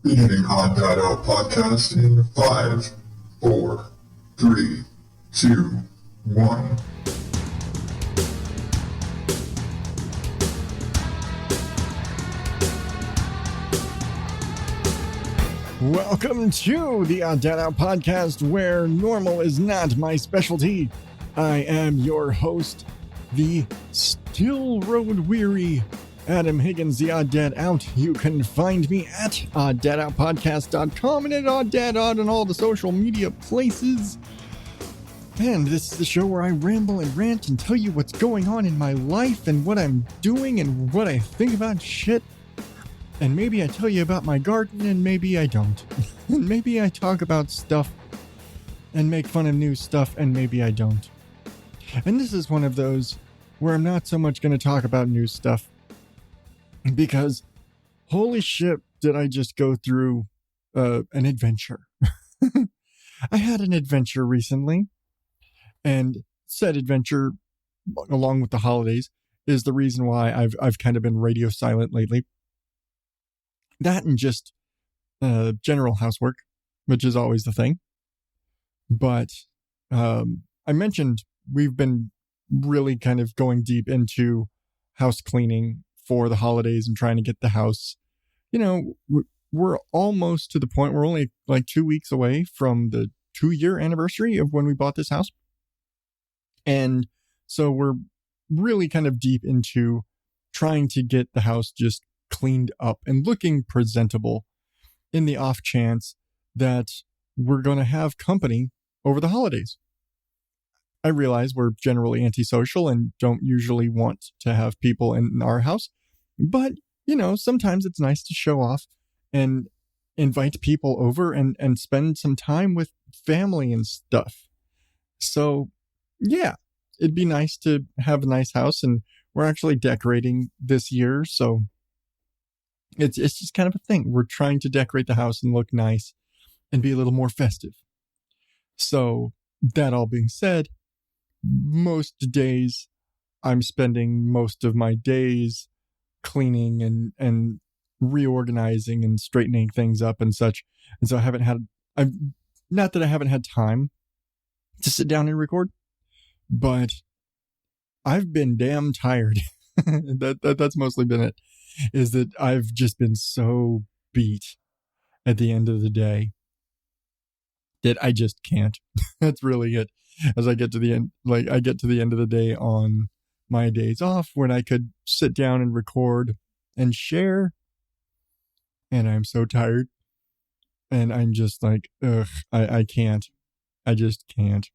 Beginning ODO podcast in 5, 4, 3, 2, 1. Welcome to the ODO podcast, where normal is not my specialty. I am your host, the still road weary Adam Higgins, the Odd Dad Out. You can find me at oddadoutpodcast.com and at oddadout on all the social media places. And this is the show where I ramble and rant and tell you what's going on in my life and what I'm doing and what I think about shit. And maybe I tell you about my garden and maybe I don't. And maybe I talk about stuff and make fun of new stuff and maybe I don't. And this is one of those where I'm not so much going to talk about new stuff. Because, holy shit, did I just go through an adventure. I had an adventure recently, and said adventure, along with the holidays, is the reason why I've kind of been radio silent lately. That and just general housework, which is always the thing. But I mentioned we've been really kind of going deep into house cleaning for the holidays and trying to get the house, we're almost to the point, we're only like 2 weeks away from the 2-year anniversary of when we bought this house. And so we're really kind of deep into trying to get the house just cleaned up and looking presentable in the off chance that we're going to have company over the holidays. I realize we're generally antisocial and don't usually want to have people in our house, but, sometimes it's nice to show off and invite people over and spend some time with family and stuff. So, yeah, it'd be nice to have a nice house, and we're actually decorating this year, so it's just kind of a thing. We're trying to decorate the house and look nice and be a little more festive. So, that all being said, most days I'm spending most of my days cleaning and reorganizing and straightening things up and such. And so not that I haven't had time to sit down and record, but I've been damn tired. That's mostly been it, is that I've just been so beat at the end of the day that I just can't. That's really it. As I get to the end, I get to the end of the day on my days off when I could sit down and record and share. And I'm so tired. And I'm just like, I can't. I just can't.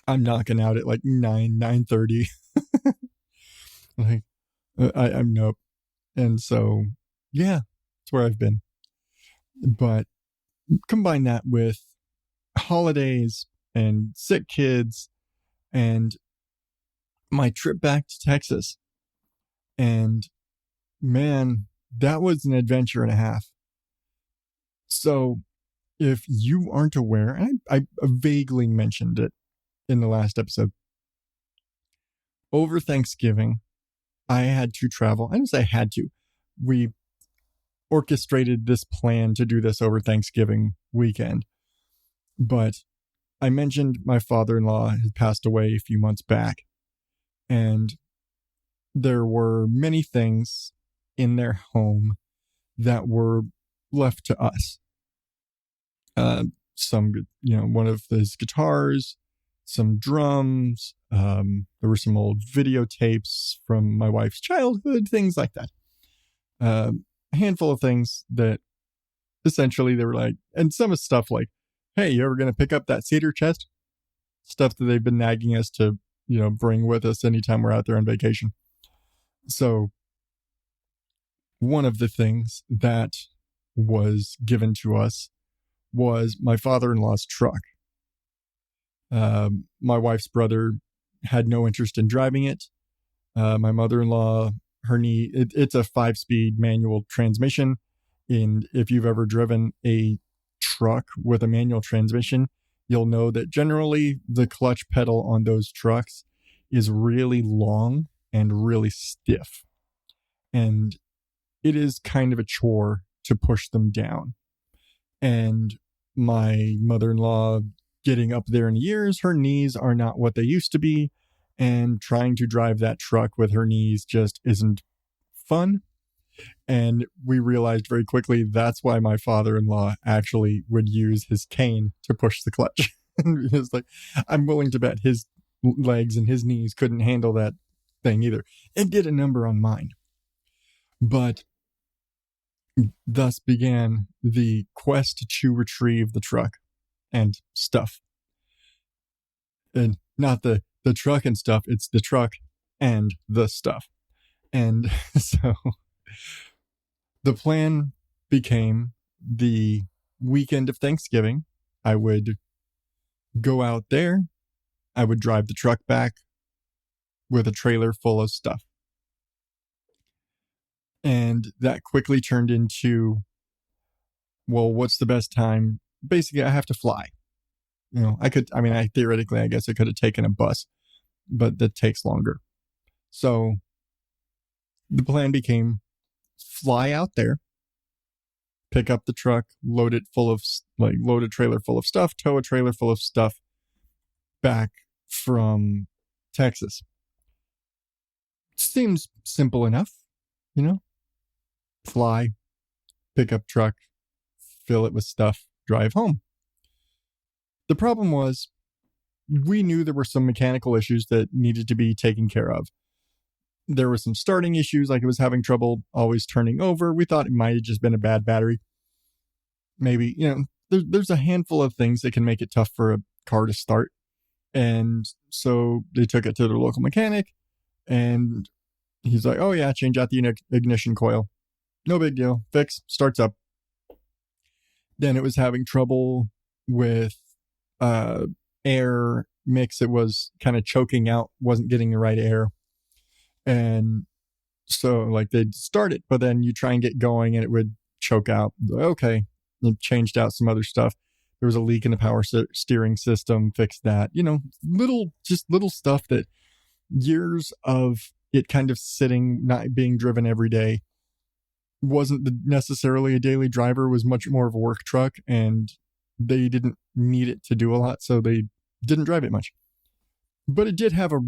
I'm knocking out at like 9:30. I'm nope. And so, yeah, that's where I've been. But combine that with holidays and sick kids and my trip back to Texas. And man, that was an adventure and a half. So if you aren't aware, and I vaguely mentioned it in the last episode, over Thanksgiving, I had to travel. I didn't say I had to. We orchestrated this plan to do this over Thanksgiving weekend. But I mentioned my father-in-law had passed away a few months back, and there were many things in their home that were left to us. Some, one of his guitars, some drums, there were some old videotapes from my wife's childhood, things like that. A handful of things that essentially they were like, and some stuff like, hey, you ever going to pick up that cedar chest? Stuff that they've been nagging us to, bring with us anytime we're out there on vacation. So one of the things that was given to us was my father-in-law's truck. My wife's brother had no interest in driving it. My mother-in-law, it's a 5-speed manual transmission. And if you've ever driven a truck with a manual transmission, you'll know that generally the clutch pedal on those trucks is really long and really stiff. And it is kind of a chore to push them down. And my mother-in-law, getting up there in years, her knees are not what they used to be, and trying to drive that truck with her knees just isn't fun. And we realized very quickly that's why my father-in-law actually would use his cane to push the clutch. It's like, I'm willing to bet his legs and his knees couldn't handle that thing either. It did a number on mine. But thus began the quest to retrieve the truck and stuff. And not the truck and stuff, it's the truck and the stuff. And so the plan became the weekend of Thanksgiving. I would go out there. I would drive the truck back with a trailer full of stuff. And that quickly turned into, well, what's the best time? Basically, I have to fly. I theoretically, I guess I could have taken a bus, but that takes longer. So the plan became fly out there, pick up the truck, load a trailer full of stuff, tow a trailer full of stuff back from Texas. Seems simple enough, fly, pick up truck, fill it with stuff, drive home. The problem was, we knew there were some mechanical issues that needed to be taken care of. There were some starting issues, like it was having trouble always turning over. We thought it might have just been a bad battery. Maybe, there's a handful of things that can make it tough for a car to start. And so they took it to their local mechanic, and he's like, oh yeah, change out the ignition coil. No big deal. Fix, starts up. Then it was having trouble with air mix. It was kind of choking out, wasn't getting the right air. And so they'd start it, but then you try and get going and it would choke out. Okay. They changed out some other stuff. There was a leak in the power steering system, fixed that, little stuff that years of it kind of sitting, not being driven every day, wasn't necessarily a daily driver, was much more of a work truck, and they didn't need it to do a lot, so they didn't drive it much. But it did have a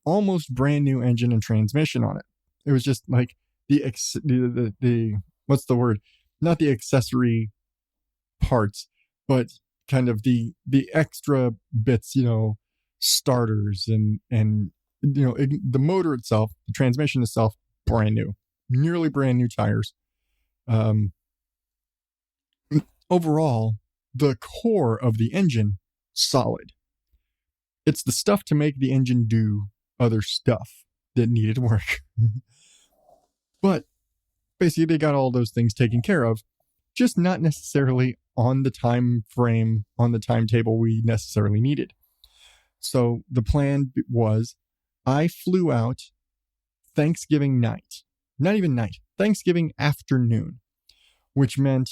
almost brand new engine and transmission on it. It was just like the what's the word? Not the accessory parts, but kind of the extra bits, starters and the motor itself, the transmission itself, brand new, nearly brand new tires. Overall, the core of the engine, solid. It's the stuff to make the engine do other stuff that needed work. But basically, they got all those things taken care of, just not necessarily on the time frame, on the timetable we necessarily needed. So the plan was, I flew out Thanksgiving night, not even night, Thanksgiving afternoon, which meant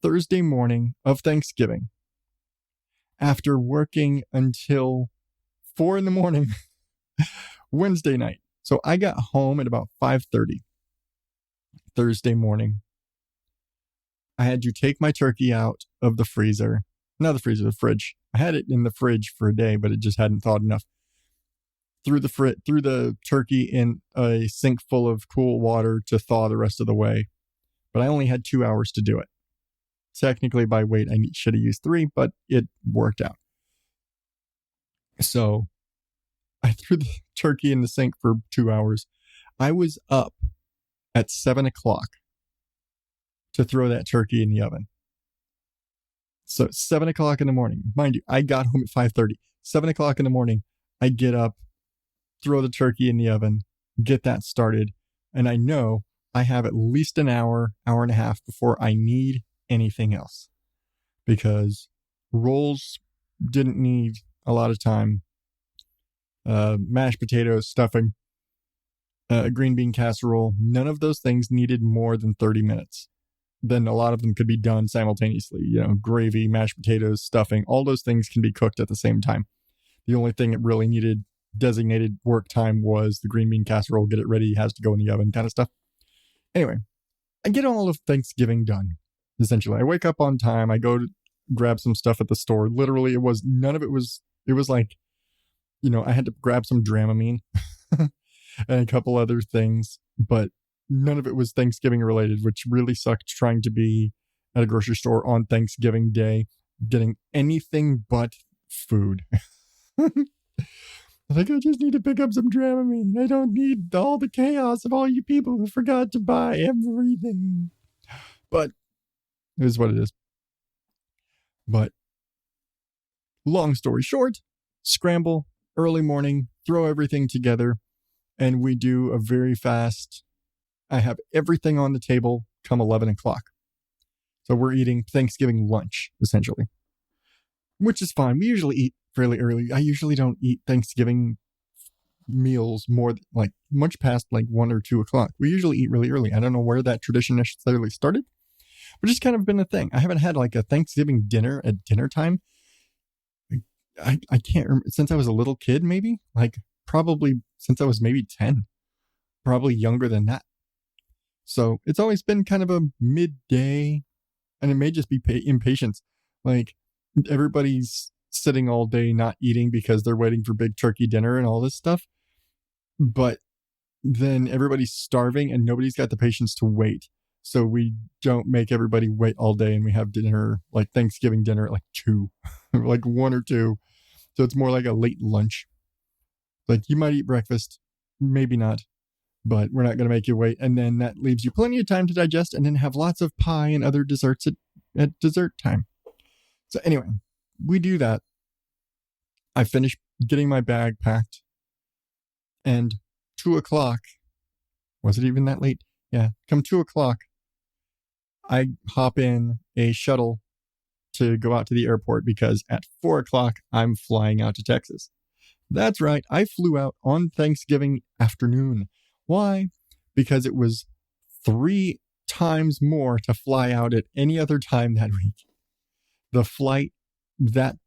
Thursday morning of Thanksgiving, after working until 4 a.m. Wednesday night. So I got home at about 5:30 Thursday morning. I had to take my turkey out of the freezer. Not the freezer, the fridge. I had it in the fridge for a day, but it just hadn't thawed enough. Threw the turkey in a sink full of cool water to thaw the rest of the way. But I only had 2 hours to do it. Technically, by weight, I should have used 3, but it worked out. So I threw the turkey in the sink for 2 hours. I was up at 7 o'clock to throw that turkey in the oven. So 7 o'clock in the morning. Mind you, I got home at 5:30. 7 o'clock in the morning, I get up, throw the turkey in the oven, get that started, and I know I have at least an hour, hour and a half before I need anything else. Because rolls didn't need a lot of time. Mashed potatoes, stuffing, green bean casserole, none of those things needed more than 30 minutes. Then a lot of them could be done simultaneously. Gravy, mashed potatoes, stuffing, all those things can be cooked at the same time. The only thing it really needed designated work time was the green bean casserole, get it ready, has to go in the oven kind of stuff. Anyway, I get all of Thanksgiving done. Essentially, I wake up on time. I go to grab some stuff at the store. Literally, it was like, I had to grab some Dramamine and a couple other things, but none of it was Thanksgiving related, which really sucked trying to be at a grocery store on Thanksgiving Day, getting anything but food. I just need to pick up some Dramamine. I don't need all the chaos of all you people who forgot to buy everything. But it is what it is. But long story short, scramble, early morning, throw everything together, and we do a very fast, I have everything on the table come 11 o'clock. So we're eating Thanksgiving lunch, essentially, which is fine. We usually eat fairly early. I usually don't eat Thanksgiving meals much past 1 or 2 o'clock. We usually eat really early. I don't know where that tradition necessarily started, but it's kind of been a thing. I haven't had a Thanksgiving dinner at dinner time. I can't remember, since I was a little kid, maybe probably since I was maybe 10, probably younger than that. So it's always been kind of a midday, and it may just be impatience. Everybody's sitting all day not eating because they're waiting for big turkey dinner and all this stuff. But then everybody's starving and nobody's got the patience to wait. So we don't make everybody wait all day, and we have dinner, Thanksgiving dinner at 2, 1 or 2. So it's more like a late lunch. You might eat breakfast, maybe not, but we're not going to make you wait. And then that leaves you plenty of time to digest and then have lots of pie and other desserts at dessert time. So anyway, we do that. I finish getting my bag packed, and 2 o'clock, was it even that late? Yeah, come 2 o'clock, I hop in a shuttle to go out to the airport because at 4 o'clock, I'm flying out to Texas. That's right. I flew out on Thanksgiving afternoon. Why? Because it was 3 times more to fly out at any other time that week. The flight, that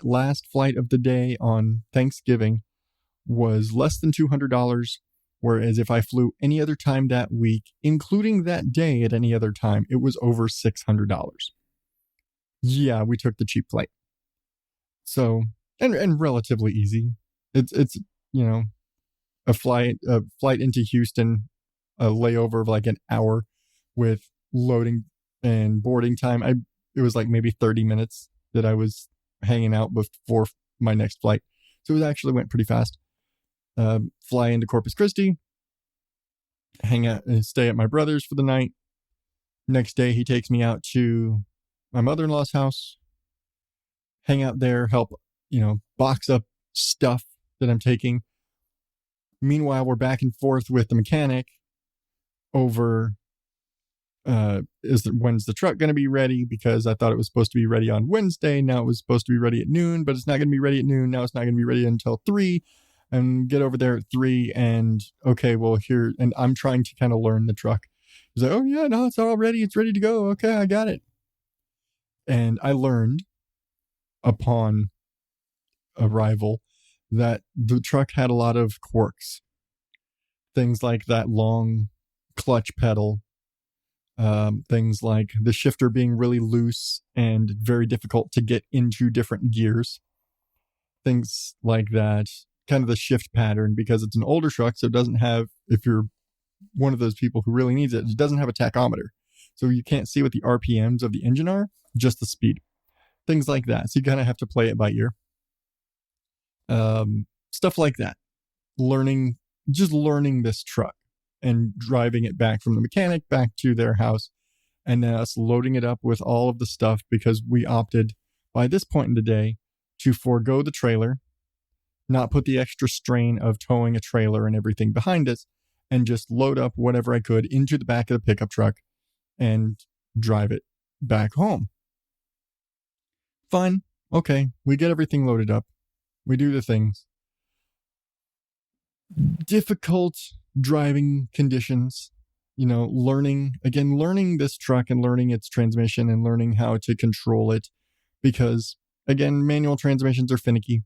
last flight of the day on Thanksgiving was less than $200. Whereas if I flew any other time that week, including that day at any other time, it was over $600. Yeah, we took the cheap flight. So, and relatively easy. It's a flight into Houston, a layover of an hour with loading and boarding time. It was maybe 30 minutes that I was hanging out before my next flight. So it actually went pretty fast. Fly into Corpus Christi, hang out and stay at my brother's for the night. Next day, he takes me out to my mother-in-law's house, hang out there, help, box up stuff that I'm taking. Meanwhile, we're back and forth with the mechanic over when's the truck going to be ready, because I thought it was supposed to be ready on Wednesday. Now it was supposed to be ready at noon, but it's not going to be ready at noon. Now it's not going to be ready until 3. And get over there at 3, and okay, well, here, and I'm trying to kind of learn the truck. He's like, oh yeah, no, it's all ready. It's ready to go. Okay, I got it. And I learned upon arrival that the truck had a lot of quirks. Things like that long clutch pedal, things like the shifter being really loose and very difficult to get into different gears. Things like that. Kind of the shift pattern, because it's an older truck, so it doesn't have, if you're one of those people who really needs it, it doesn't have a tachometer. So you can't see what the RPMs of the engine are, just the speed. Things like that. So you kind of have to play it by ear. Stuff like that. Learning this truck and driving it back from the mechanic back to their house, and then us loading it up with all of the stuff, because we opted by this point in the day to forego the trailer, not put the extra strain of towing a trailer and everything behind us, and just load up whatever I could into the back of the pickup truck and drive it back home. Fine. Okay. We get everything loaded up. We do the things. Difficult driving conditions, learning this truck and learning its transmission and learning how to control it, because again, manual transmissions are finicky.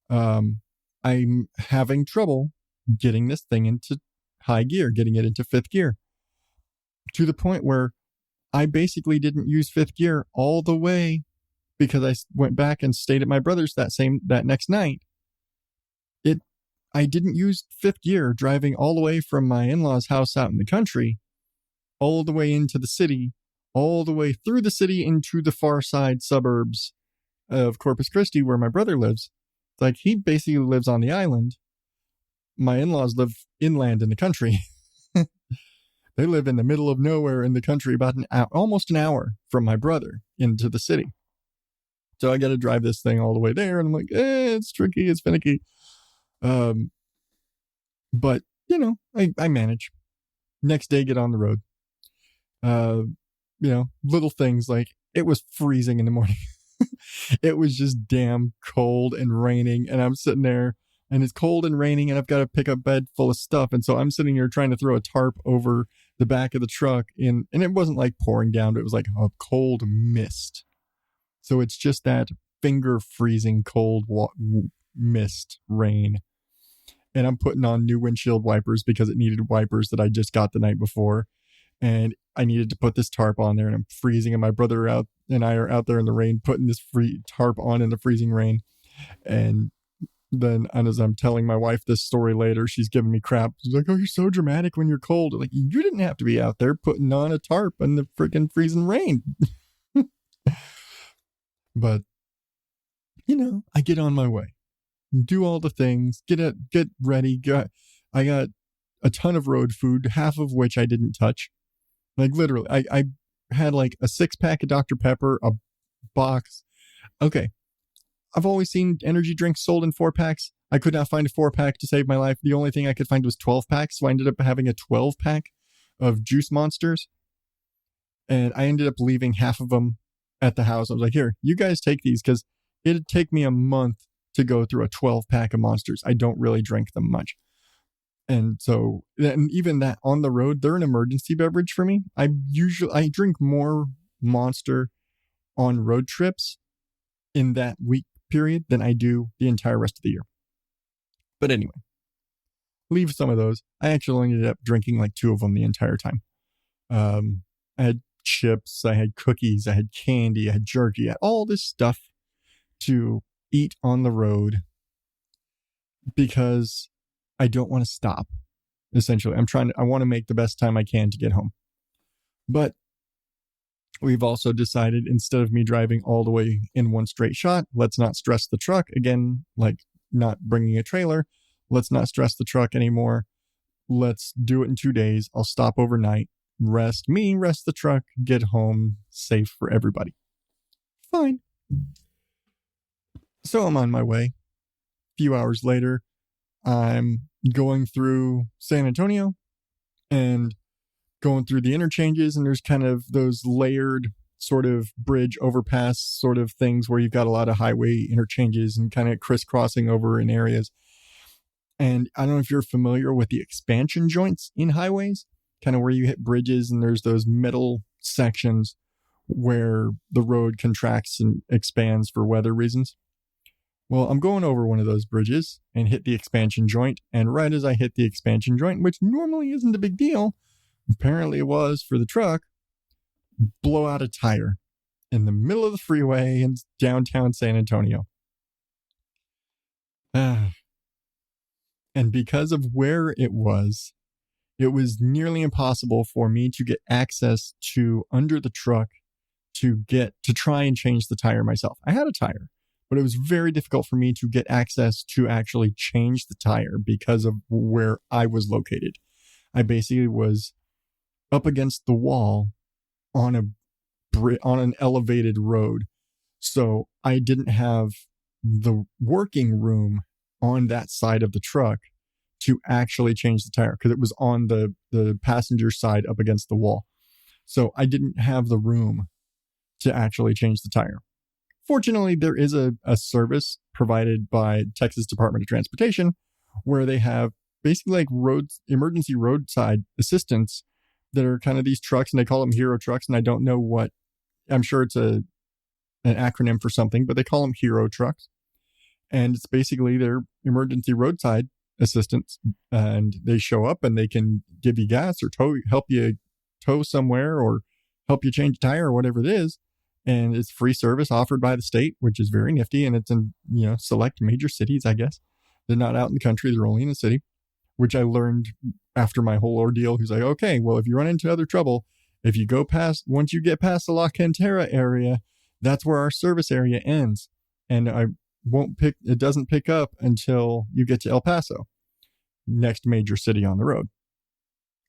I'm having trouble getting this thing into high gear, getting it into 5th gear. to the point where I basically didn't use fifth gear all the way because I went back and stayed at my brother's that next night. I didn't use fifth gear driving all the way from my in-laws' house out in the country, all the way into the city, all the way through the city into the far side suburbs of Corpus Christi, where my brother lives. It's like he basically lives on the island. My in-laws live inland in the country. They live in the middle of nowhere in the country, about almost an hour from my brother into the city. So I got to drive this thing all the way there, and I'm like, it's tricky, it's finicky. But I manage. Next day, get on the road. Little things like it was freezing in the morning. It was just damn cold and raining, and I'm sitting there, and it's cold and raining, and I've got to pick a bed full of stuff, and so I'm sitting here trying to throw a tarp over the back of the truck, and it wasn't like pouring down, but it was like a cold mist. So it's just that finger freezing cold mist rain. And I'm putting on new windshield wipers because it needed wipers that I just got the night before. And I needed to put this tarp on there, and I'm freezing, and my brother and I are out there in the rain putting this tarp on in the freezing rain. And then as I'm telling my wife this story later, she's giving me crap. She's like, "Oh, you're so dramatic when you're cold." I'm like, you didn't have to be out there putting on a tarp in the freaking freezing rain. But, I get on my way. Do all the things, get ready. I got a ton of road food, half of which I didn't touch. Like literally, I had like a 6-pack of Dr. Pepper, a box. Okay. I've always seen energy drinks sold in 4-packs. I could not find a 4-pack to save my life. The only thing I could find was 12-packs. So I ended up having a 12-pack of Juice Monsters. And I ended up leaving half of them at the house. I was like, here, you guys take these, because it'd take me a month to go through a 12-pack of Monsters. I don't really drink them much. And so, and even that on the road, they're an emergency beverage for me. I drink more Monster on road trips in that week period than I do the entire rest of the year. But anyway, leave some of those. I actually ended up drinking like 2 of them the entire time. I had chips, I had cookies, I had candy, I had jerky, I had all this stuff to eat on the road because I don't want to stop. Essentially, I want to make the best time I can to get home. But we've also decided, instead of me driving all the way in one straight shot, let's not stress the truck again, like not bringing a trailer. Let's not stress the truck anymore. Let's do it in 2 days. I'll stop overnight, rest the truck, get home safe for everybody. Fine. So I'm on my way. A few hours later, I'm going through San Antonio and going through the interchanges, and there's kind of those layered sort of bridge overpass sort of things where you've got a lot of highway interchanges and kind of crisscrossing over in areas. And I don't know if you're familiar with the expansion joints in highways, kind of where you hit bridges and there's those middle sections where the road contracts and expands for weather reasons. Well, I'm going over one of those bridges and hit the expansion joint. And right as I hit the expansion joint, which normally isn't a big deal, apparently it was for the truck, blow out a tire in the middle of the freeway in downtown San Antonio. And because of where it was nearly impossible for me to get access to under the truck to try and change the tire myself. I had a tire, but it was very difficult for me to get access to actually change the tire because of where I was located. I basically was up against the wall on an elevated road. So I didn't have the working room on that side of the truck to actually change the tire because it was on the passenger side up against the wall. So I didn't have the room to actually change the tire. Fortunately, there is a service provided by Texas Department of Transportation where they have basically like emergency roadside assistance that are kind of these trucks, and they call them hero trucks. And I don't know what, I'm sure it's an acronym for something, but they call them hero trucks. And it's basically their emergency roadside assistance. And they show up and they can give you gas or help you tow somewhere or help you change a tire or whatever it is. And it's free service offered by the state, which is very nifty. And it's in, select major cities, I guess. They're not out in the country. They're only in the city, which I learned after my whole ordeal. He's like, okay, well, if you run into other trouble, if you once you get past the La Cantera area, that's where our service area ends. And it doesn't pick up until you get to El Paso, next major city on the road.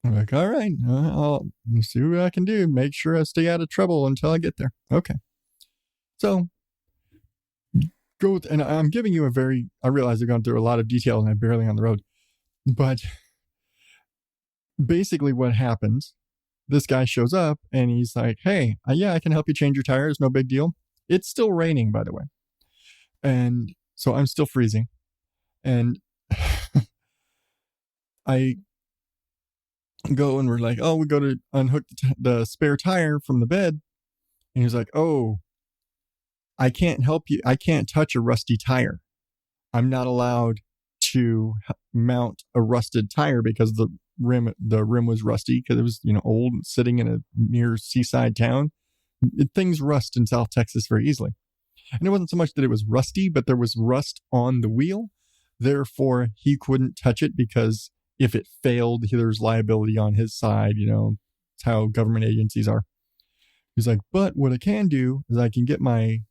I'm like, all right, I'll see what I can do. Make sure I stay out of trouble until I get there. Okay. So and I'm giving you I realize I've gone through a lot of detail and I'm barely on the road, but basically what happens, this guy shows up and he's like, hey, yeah, I can help you change your tires. No big deal. It's still raining, by the way. And so I'm still freezing. And I go and we're like, oh, we go to unhook the spare tire from the bed. And he's like, oh, I can't help you. I can't touch a rusty tire. I'm not allowed to mount a rusted tire because the rim was rusty because it was, old, sitting in a near seaside town. Things rust in South Texas very easily. And it wasn't so much that it was rusty, but there was rust on the wheel. Therefore, he couldn't touch it because if it failed, there's liability on his side. It's how government agencies are. He's like, but what I can do is I can get my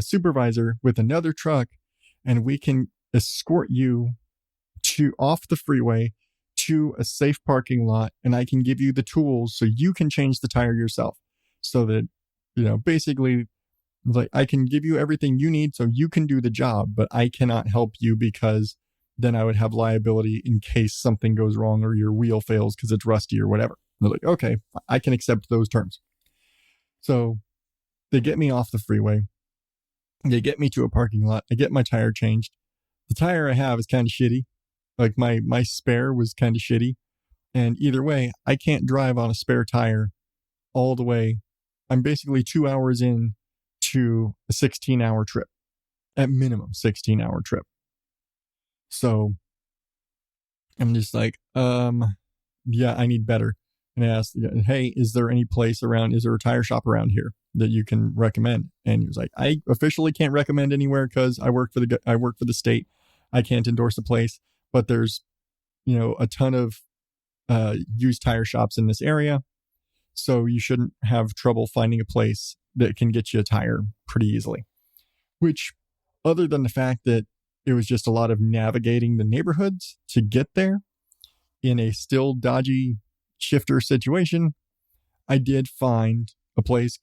supervisor with another truck and we can escort you off the freeway to a safe parking lot, and I can give you the tools so you can change the tire yourself. So that, basically, like, I can give you everything you need so you can do the job, but I cannot help you because then I would have liability in case something goes wrong or your wheel fails because it's rusty or whatever. They're like, okay, I can accept those terms. So they get me off the freeway. They get me to a parking lot. I get my tire changed. The tire I have is kind of shitty. Like my spare was kind of shitty. And either way, I can't drive on a spare tire all the way. I'm basically 2 hours in to a 16-hour trip. At minimum, 16-hour trip. So I'm just like, yeah, I need better. And I asked, hey, is there any place around, is there a tire shop around here that you can recommend? And he was like, I officially can't recommend anywhere because I work for the state. I can't endorse a place, but there's, a ton of used tire shops in this area. So you shouldn't have trouble finding a place that can get you a tire pretty easily. Which, other than the fact that it was just a lot of navigating the neighborhoods to get there in a still dodgy shifter situation, I did find a place.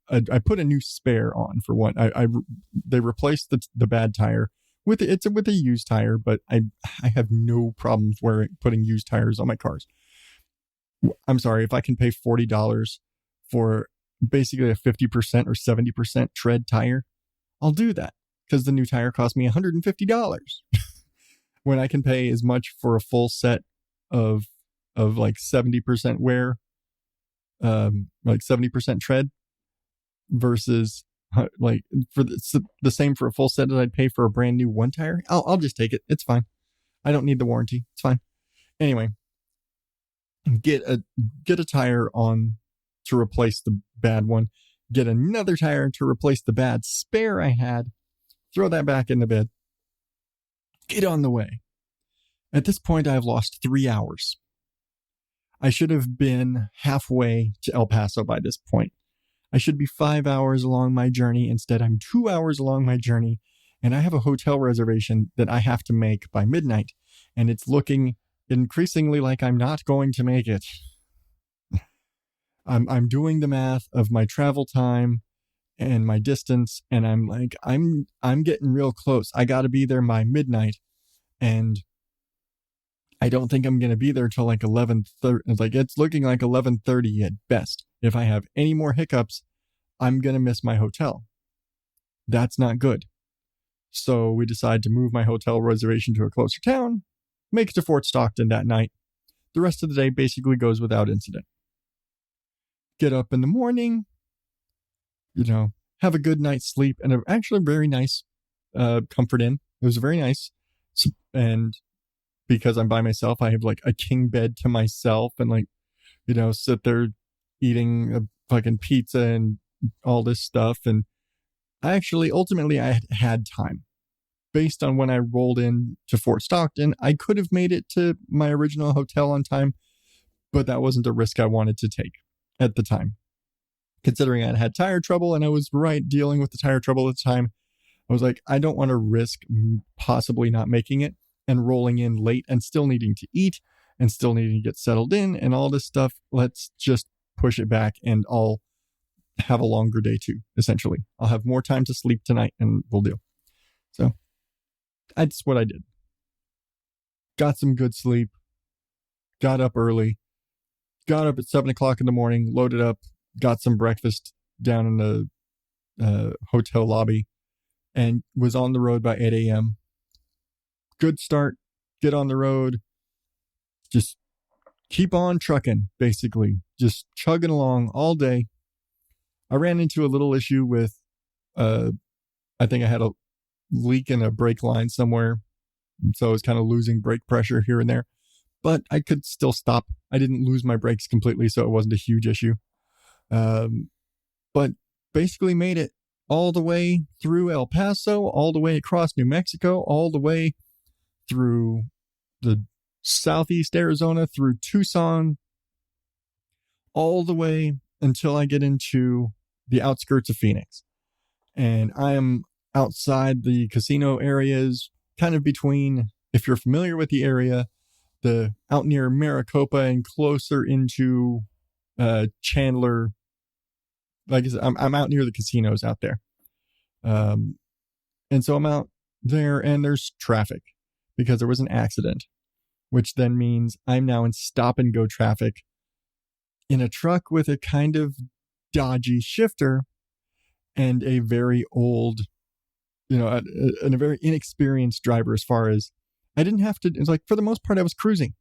I put a new spare on for one. They replaced the bad tire with a used tire, but I have no problems putting used tires on my cars. I'm sorry, if I can pay $40 for basically a 50% or 70% tread tire, I'll do that because the new tire cost me $150 when I can pay as much for a full set of like 70% wear, like 70% tread versus like for the same for a full set that I'd pay for a brand new one tire. I'll just take it. It's fine. I don't need the warranty. It's fine. Anyway, get a tire on to replace the bad one. Get another tire to replace the bad spare I had. Throw that back in the bed. Get on the way. At this point, I've lost 3 hours. I should have been halfway to El Paso by this point. I should be 5 hours along my journey. Instead, I'm 2 hours along my journey, and I have a hotel reservation that I have to make by midnight, and it's looking increasingly like I'm not going to make it. I'm doing the math of my travel time and my distance, and I'm like, I'm getting real close. I got to be there by midnight, and I don't think I'm going to be there till like 11:30. Like, it's looking like 11:30 at best. If I have any more hiccups, I'm going to miss my hotel. That's not good. So we decide to move my hotel reservation to a closer town, make it to Fort Stockton that night. The rest of the day basically goes without incident. Get up in the morning, have a good night's sleep, and actually a very nice comfort inn. It was very nice. And because I'm by myself, I have like a king bed to myself and like sit there eating a fucking pizza and all this stuff. And ultimately, I had time. Based on when I rolled in to Fort Stockton, I could have made it to my original hotel on time, but that wasn't a risk I wanted to take at the time. Considering I'd had tire trouble and I was dealing with the tire trouble at the time, I was like, I don't want to risk possibly not making it and rolling in late and still needing to eat and still needing to get settled in and all this stuff. Let's just push it back and I'll have a longer day too, essentially. I'll have more time to sleep tonight and we'll do. So that's what I did. Got some good sleep, got up early, got up at 7 o'clock in the morning, loaded up, got some breakfast down in the hotel lobby, and was on the road by 8 a.m. Good start, get on the road, just keep on trucking, basically. Just chugging along all day. I ran into a little issue with, I think I had a leak in a brake line somewhere, so I was kind of losing brake pressure here and there, but I could still stop. I didn't lose my brakes completely, so it wasn't a huge issue. But basically made it all the way through El Paso, all the way across New Mexico, all the way through the southeast Arizona, through Tucson, all the way until I get into the outskirts of Phoenix. And I am outside the casino areas, kind of between, if you're familiar with the area, out near Maricopa and closer into Chandler. Like I said, I'm out near the casinos out there. And so I'm out there and there's traffic because there was an accident, which then means I'm now in stop and go traffic in a truck with a kind of dodgy shifter and a very old, and a very inexperienced driver as far as I didn't have to. It's like, for the most part, I was cruising.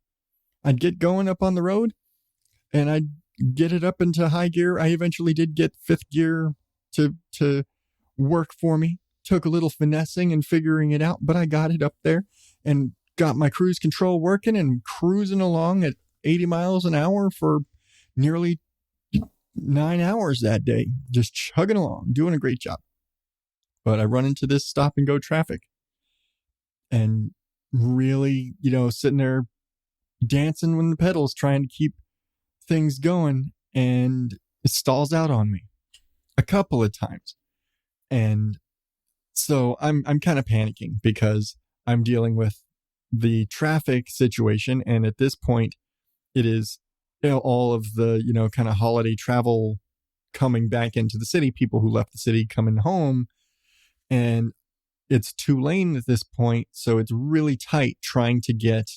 I'd get going up on the road and I'd get it up into high gear. I eventually did get fifth gear to work for me. Took a little finessing and figuring it out, but I got it up there and got my cruise control working and cruising along at 80 miles an hour for nearly 9 hours that day, just chugging along, doing a great job. But I run into this stop and go traffic and really, sitting there dancing with the pedals, trying to keep things going, and it stalls out on me a couple of times. And so I'm kind of panicking because I'm dealing with the traffic situation. And at this point, it is all of the, kind of holiday travel coming back into the city, people who left the city coming home. And it's 2 lane at this point. So it's really tight trying to get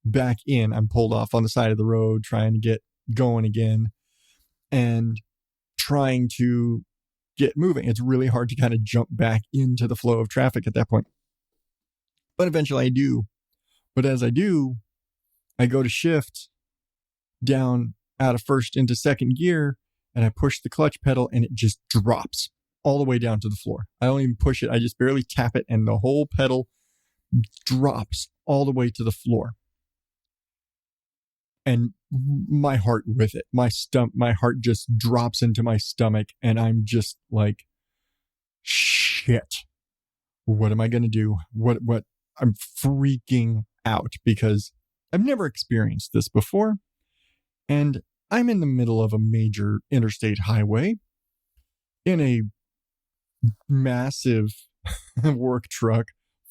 back in. I'm pulled off on the side of the road, trying to get going again and trying to get moving. It's really hard to kind of jump back into the flow of traffic at that point. But eventually I do. But as I do, I go to shift down out of first into second gear and I push the clutch pedal and it just drops all the way down to the floor. I don't even push it. I just barely tap it and the whole pedal drops all the way to the floor. And my heart with it, my heart just drops into my stomach and I'm just like, shit, what am I going to do? What, I'm freaking out because I've never experienced this before. And I'm in the middle of a major interstate highway in a massive work truck,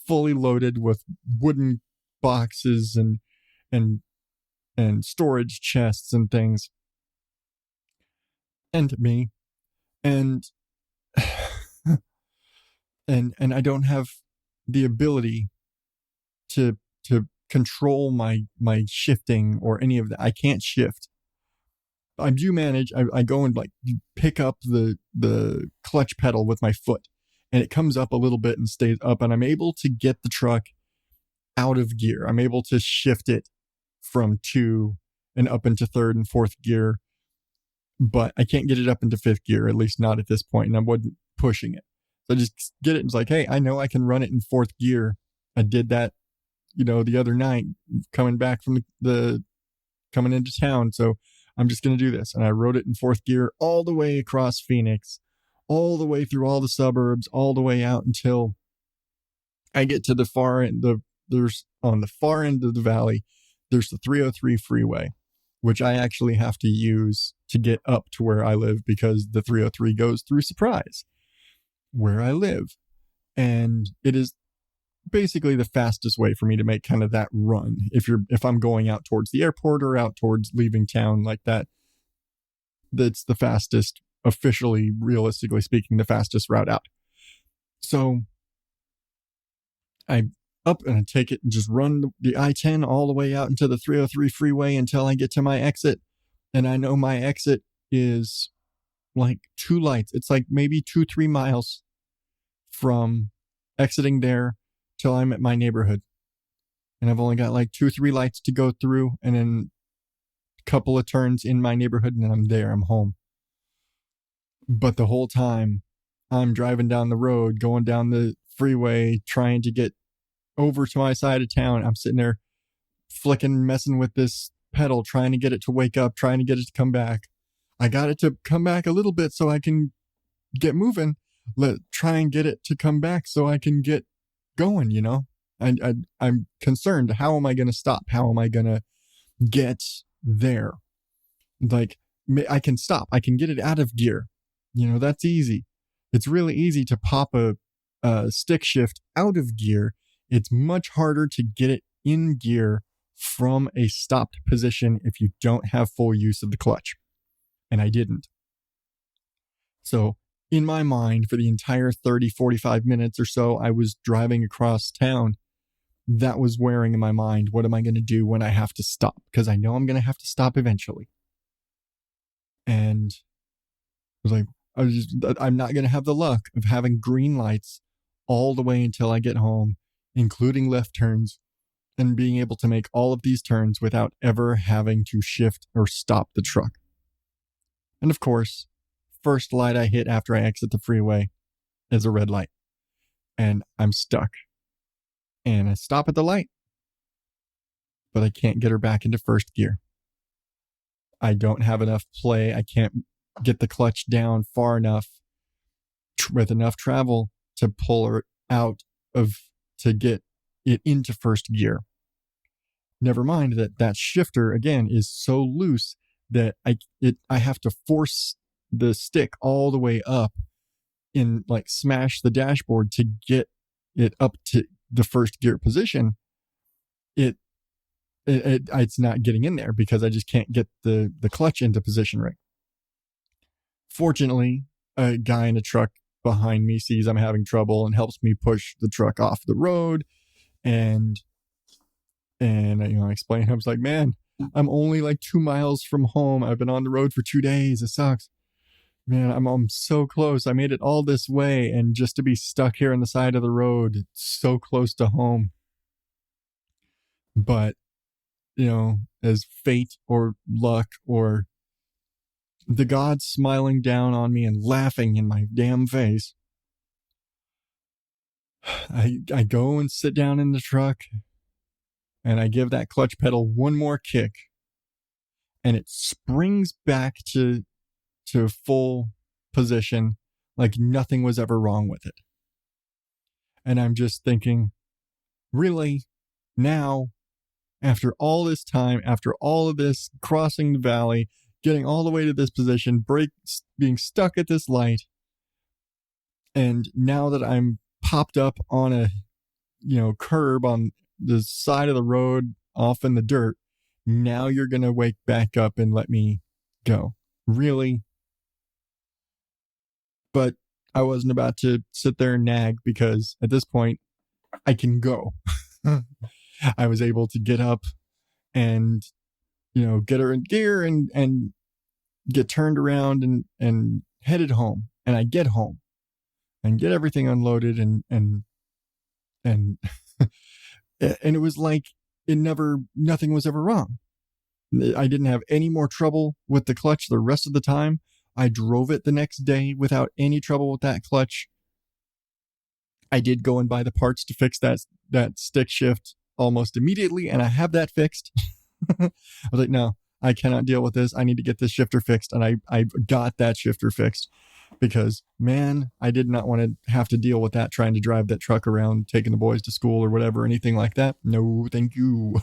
fully loaded with wooden boxes and storage chests and things, and me, and and I don't have the ability to control my shifting or any of that. I can't shift. I do manage. I go and like pick up the clutch pedal with my foot, and it comes up a little bit and stays up, and I'm able to get the truck out of gear. I'm able to shift it from 2 and up into 3rd and 4th gear, but I can't get it up into 5th gear, at least not at this point, and I wasn't pushing it. So I just get it and it's like, hey, I know I can run it in 4th gear. I did that, the other night coming back from the coming into town. So I'm just going to do this. And I rode it in fourth gear all the way across Phoenix, all the way through all the suburbs, all the way out until I get to the far end. There's on the far end of the valley, there's the 303 freeway, which I actually have to use to get up to where I live because the 303 goes through Surprise, where I live. And it is basically the fastest way for me to make kind of that run. If I'm going out towards the airport or out towards leaving town like that, that's the fastest, officially, realistically speaking, the fastest route out. So I up and I take it and just run the I-10 all the way out into the 303 freeway until I get to my exit. And I know my exit is like 2 lights. It's like maybe 2-3 miles from exiting there till I'm at my neighborhood. And I've only got like 2-3 lights to go through and then a couple of turns in my neighborhood and then I'm there, I'm home. But the whole time I'm driving down the road, going down the freeway, trying to get over to my side of town. I'm sitting there flicking, messing with this pedal, trying to get it to wake up, trying to get it to come back. I got it to come back a little bit so I can get moving. Try and get it to come back so I can get going, you know? I'm concerned. How am I going to stop? How am I going to get there? Like, I can stop. I can get it out of gear. You know, that's easy. It's really easy to pop a stick shift out of gear. It's much harder to get it in gear from a stopped position if you don't have full use of the clutch. And I didn't. So in my mind, for the entire 30-45 minutes or so I was driving across town, that was wearing in my mind. What am I going to do when I have to stop? Because I know I'm going to have to stop eventually. And I was like, I'm not going to have the luck of having green lights all the way until I get home, including left turns, and being able to make all of these turns without ever having to shift or stop the truck. And of course, first light I hit after I exit the freeway is a red light. And I'm stuck. And I stop at the light, but I can't get her back into first gear. I don't have enough play. I can't get the clutch down far enough with enough travel to pull her out to get it into first gear. Never mind that shifter, again, is so loose that I have to force the stick all the way up and like smash the dashboard to get it up to the first gear position. It's not getting in there because I just can't get the clutch into position right. Fortunately, a guy in a truck behind me sees I'm having trouble and helps me push the truck off the road. And I explained, I was like, man, I'm only like 2 miles from home. I've been on the road for 2 days. It sucks. Man, I'm so close. I made it all this way. And just to be stuck here on the side of the road, so close to home. But, as fate or luck or the gods smiling down on me and laughing in my damn face, I go and sit down in the truck and I give that clutch pedal one more kick and it springs back to full position like nothing was ever wrong with it. And I'm just thinking, really? Now, after all this time, after all of this, crossing the valley, getting all the way to this position, being stuck at this light, and now that I'm popped up on a curb on the side of the road off in the dirt, now you're going to wake back up and let me go. Really? But I wasn't about to sit there and nag because at this point I can go. I was able to get up and, get her in gear and get turned around and headed home. And I get home and get everything unloaded and and it was like nothing was ever wrong. I didn't have any more trouble with the clutch the rest of the time. I drove it the next day without any trouble with that clutch. I did go and buy the parts to fix that stick shift almost immediately, and I have that fixed. I was like, no, I cannot deal with this. I need to get this shifter fixed. And I got that shifter fixed because, man, I did not want to have to deal with that, trying to drive that truck around, taking the boys to school or whatever, anything like that. No, thank you.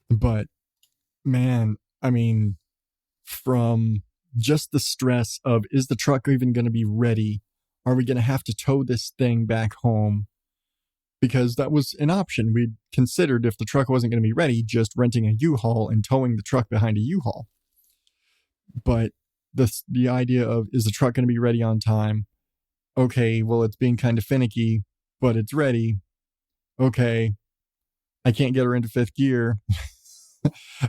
But, man, I mean, from just the stress of, is the truck even going to be ready? Are we going to have to tow this thing back home? Because that was an option we'd considered if the truck wasn't going to be ready, just renting a U-Haul and towing the truck behind a U-Haul. But the idea of, is the truck going to be ready on time? Okay, well, it's being kind of finicky, but it's ready. Okay, I can't get her into fifth gear.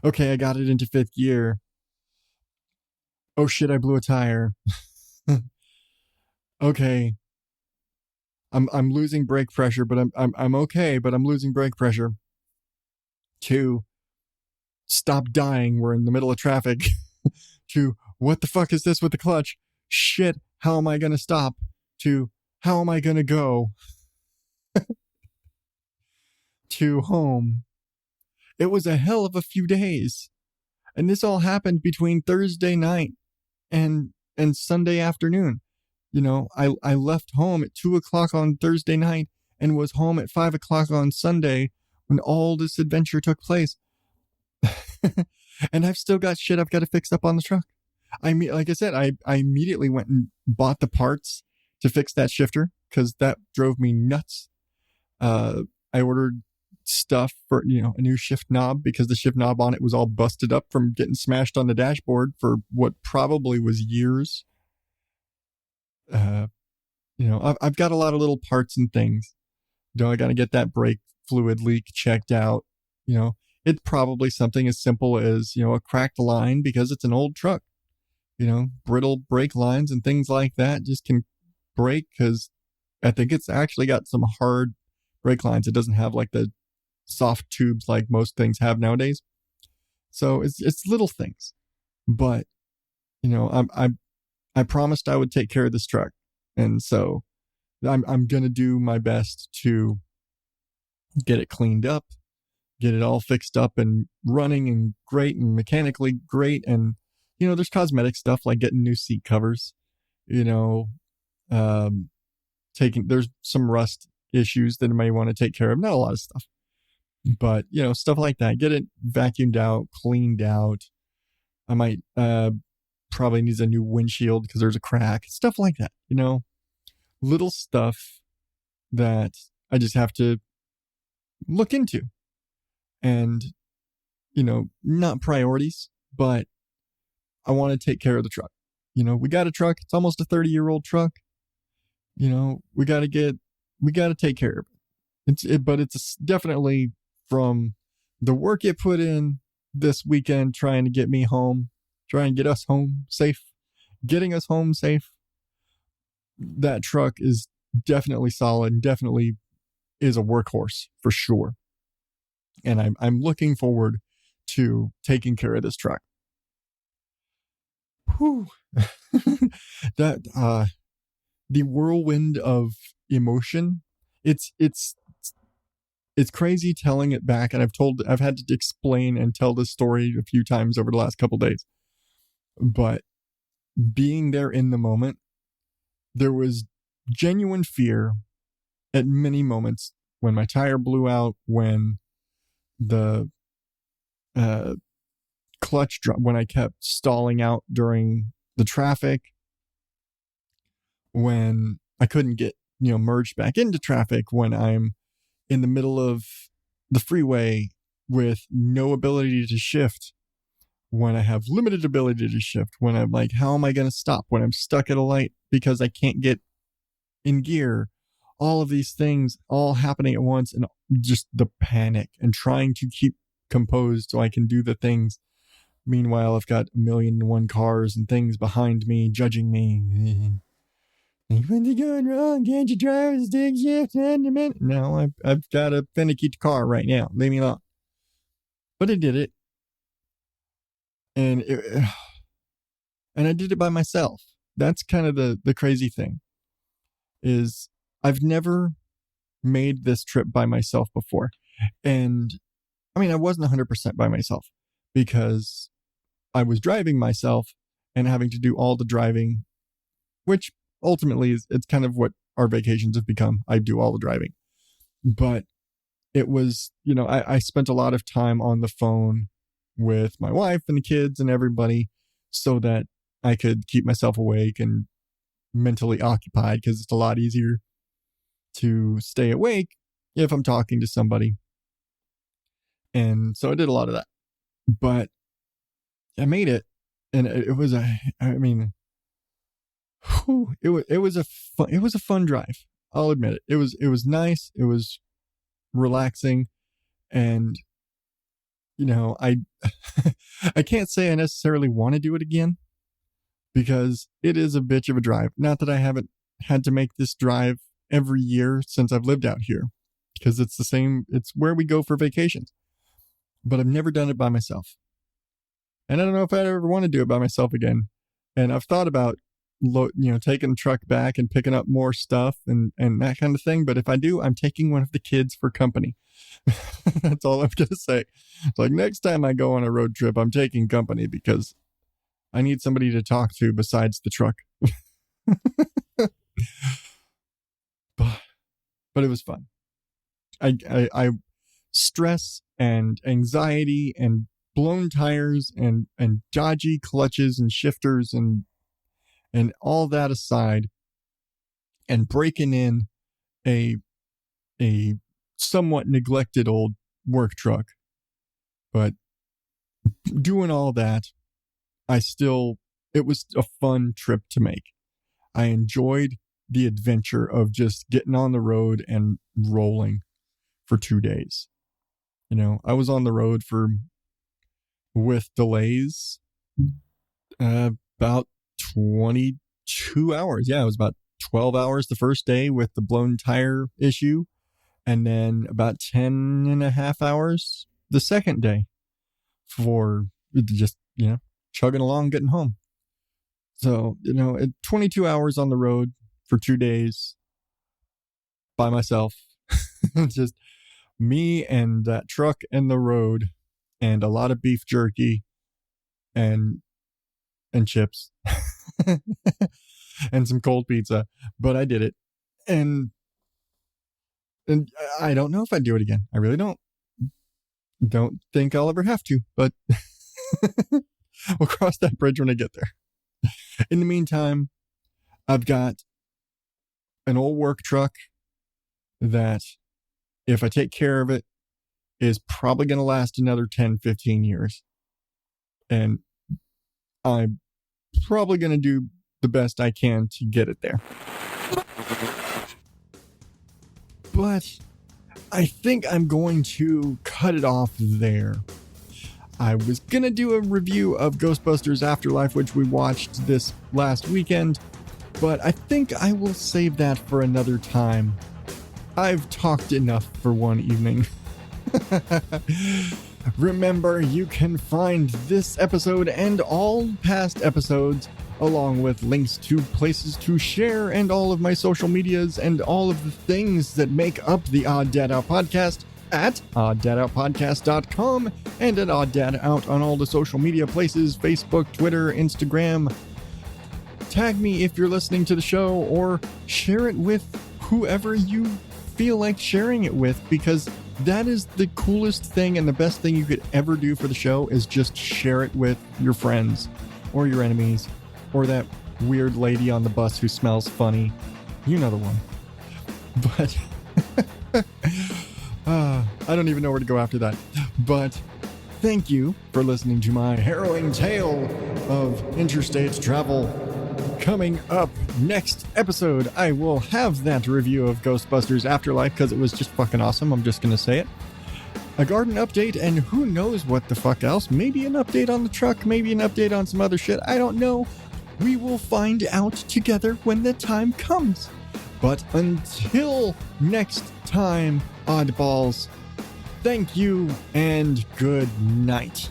Okay, I got it into fifth gear. Oh shit, I blew a tire. Okay. I'm losing brake pressure, but I'm okay, but I'm losing brake pressure. 2, stop dying, we're in the middle of traffic. 2, what the fuck is this with the clutch? Shit, how am I gonna stop? 2, how am I gonna go to home? It was a hell of a few days. And this all happened between Thursday night and Sunday afternoon. You know, I left home at 2:00 on Thursday night and was home at 5:00 on Sunday when all this adventure took place. And I've still got shit I've got to fix up on the truck. Like I said, I immediately went and bought the parts to fix that shifter because that drove me nuts. I ordered stuff for, a new shift knob because the shift knob on it was all busted up from getting smashed on the dashboard for what probably was years. I've got a lot of little parts and things. I got to get that brake fluid leak checked out. It's probably something as simple as, a cracked line because it's an old truck. Brittle brake lines and things like that just can break because I think it's actually got some hard brake lines. It doesn't have like the soft tubes like most things have nowadays. So it's little things. But, I promised I would take care of this truck. And so I'm going to do my best to get it cleaned up, get it all fixed up and running and great and mechanically great. And, there's cosmetic stuff like getting new seat covers, there's some rust issues that I may want to take care of. Not a lot of stuff, but, stuff like that. Get it vacuumed out, cleaned out. I might probably needs a new windshield because there's a crack, stuff like that, little stuff that I just have to look into and, not priorities, but I want to take care of the truck. We got a truck. It's almost a 30-year-old truck. We got to take care of it. But it's definitely from the work it put in this weekend, trying to get me home, trying to get us home safe, getting us home safe. That truck is definitely solid, definitely is a workhorse for sure. And I'm looking forward to taking care of this truck. Whew. The whirlwind of emotion, it's crazy telling it back. And I've had to explain and tell this story a few times over the last couple days, but being there in the moment, there was genuine fear at many moments when my tire blew out, when the clutch dropped, when I kept stalling out during the traffic, when I couldn't get, merged back into traffic, when I'm in the middle of the freeway with no ability to shift, when I have limited ability to shift, when I'm like, how am I going to stop? When I'm stuck at a light because I can't get in gear, all of these things all happening at once, and just the panic and trying to keep composed so I can do the things. Meanwhile, I've got 1,000,001 cars and things behind me judging me. What's going wrong? Can't you drive a stick shift in a minute? No, I've got a finicky car right now. Leave me alone. But I did it. And I did it by myself. That's kind of the crazy thing, is I've never made this trip by myself before. And I mean, I wasn't 100% by myself, because I was driving myself and having to do all the driving, which ultimately it's kind of what our vacations have become. I do all the driving. But it was, I spent a lot of time on the phone with my wife and the kids and everybody so that I could keep myself awake and mentally occupied, because it's a lot easier to stay awake if I'm talking to somebody. And so I did a lot of that. But I made it, and it was it was a fun drive. I'll admit it. It was nice. It was relaxing, and I I can't say I necessarily want to do it again, because it is a bitch of a drive. Not that I haven't had to make this drive every year since I've lived out here, because it's the same. It's where we go for vacations, but I've never done it by myself. And I don't know if I ever want to do it by myself again. And I've thought about, taking the truck back and picking up more stuff and that kind of thing. But if I do, I'm taking one of the kids for company. That's all I'm going to say. It's like, next time I go on a road trip, I'm taking company, because I need somebody to talk to besides the truck. But it was fun. I stress and anxiety and blown tires and dodgy clutches and shifters and all that aside, and breaking in a somewhat neglected old work truck, but doing all that, it was a fun trip to make. I enjoyed the adventure of just getting on the road and rolling for 2 days. I was on the road with delays, about 22 hours. Yeah, it was about 12 hours the first day with the blown tire issue, and then about 10 and a half hours the second day for just, chugging along, getting home. So, 22 hours on the road for 2 days by myself. Just me and that truck and the road, and a lot of beef jerky and chips and some cold pizza, but I did it. And I don't know if I'd do it again. I really don't think I'll ever have to, but we'll cross that bridge when I get there. In the meantime, I've got an old work truck that, if I take care of it, is probably going to last another 10, 15 years. And I'm probably going to do the best I can to get it there. But I think I'm going to cut it off there. I was going to do a review of Ghostbusters Afterlife, which we watched this last weekend, but I think I will save that for another time. I've talked enough for one evening. Remember, you can find this episode and all past episodes, along with links to places to share and all of my social medias and all of the things that make up the Odd Dad Out podcast, at odddadoutpodcast.com and at Odd Dad Out on all the social media places, Facebook, Twitter, Instagram. Tag me if you're listening to the show, or share it with whoever you feel like sharing it with, because that is the coolest thing and the best thing you could ever do for the show, is just share it with your friends or your enemies or that weird lady on the bus who smells funny. You know the one. But I don't even know where to go after that. But thank you for listening to my harrowing tale of interstate travel. Coming up next episode, I will have that review of Ghostbusters Afterlife, because it was just fucking awesome. I'm just going to say it. A garden update, and who knows what the fuck else. Maybe an update on the truck, maybe an update on some other shit. I don't know. We will find out together when the time comes. But until next time, oddballs, thank you and good night.